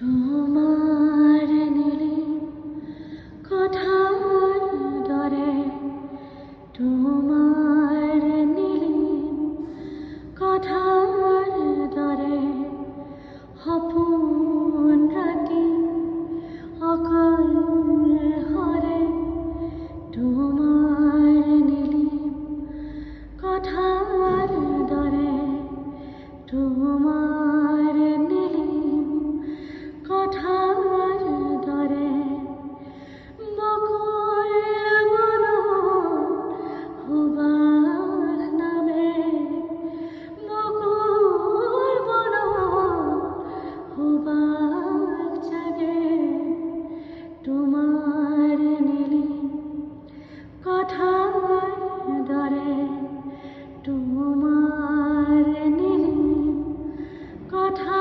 তোমার নীলি কথার দরে তোমার নীলি কথার দরে সপোন ৰাতি অকল হৰে তোমাৰ নীলি কথাৰ দৰে তোমাৰ নীলি কথাৰ দৰে বকুল বনত সুবাস নামে বকুল বনত সুবাস জাগে তোমাৰ নীলি কথাৰ দৰে তোমাৰ নীলি কথা